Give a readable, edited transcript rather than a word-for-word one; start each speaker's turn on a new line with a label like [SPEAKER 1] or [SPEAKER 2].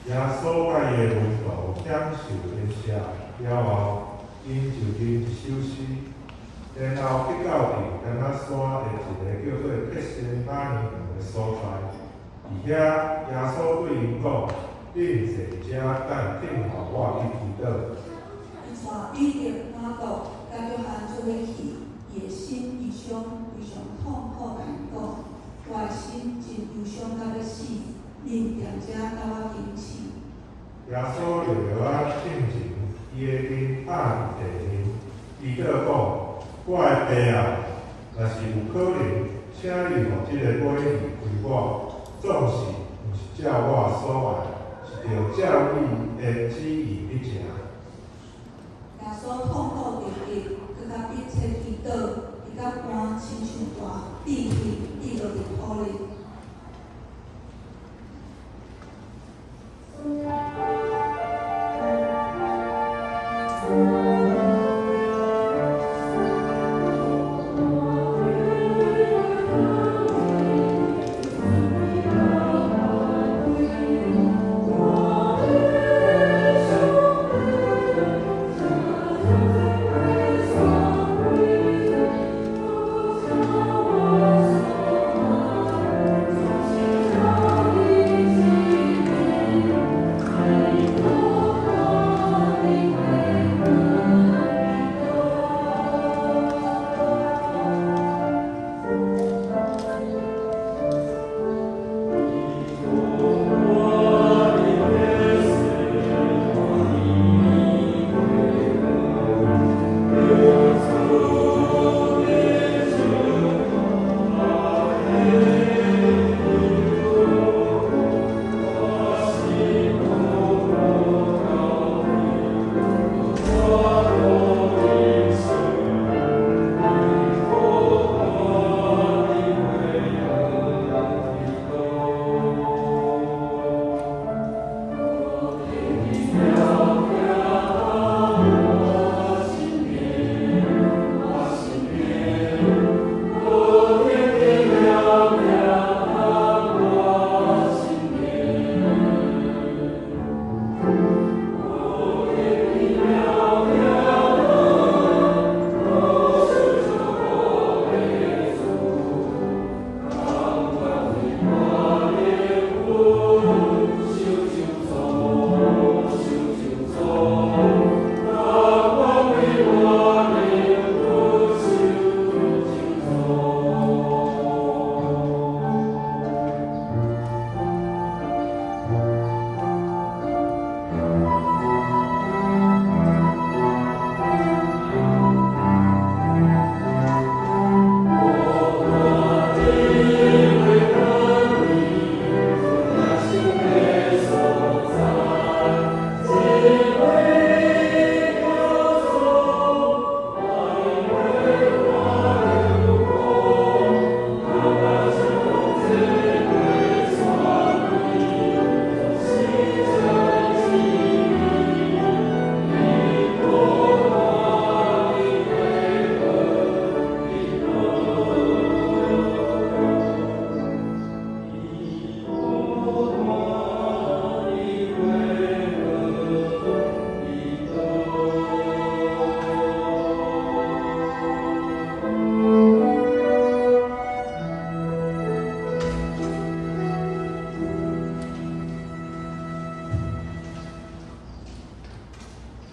[SPEAKER 1] 耶稣甲伊的门徒享受因舍了后，因就吟一首诗，然后去到伫橄榄山的一个叫做克西马尼园的所在。伫遐，耶稣对因讲：“恁坐遮等等候我去祈祷。”
[SPEAKER 2] 伊带彼得、马可、甲约翰做伙去，伊的心异常痛苦，甲伊讲：“我的心真忧伤到要死，恁踮遮甲我惊醒。”
[SPEAKER 1] 耶稣就落啊进前，伊的面拍伫地面，彼得讲：“我的爸啊，若是有可能，请你互即个买鱼归我，总是毋是照我所爱，是着照你的旨意去行。”
[SPEAKER 2] 耶稣痛苦直直，佮甲彼得祈祷，伊甲汗亲像大滴血滴落伫土里。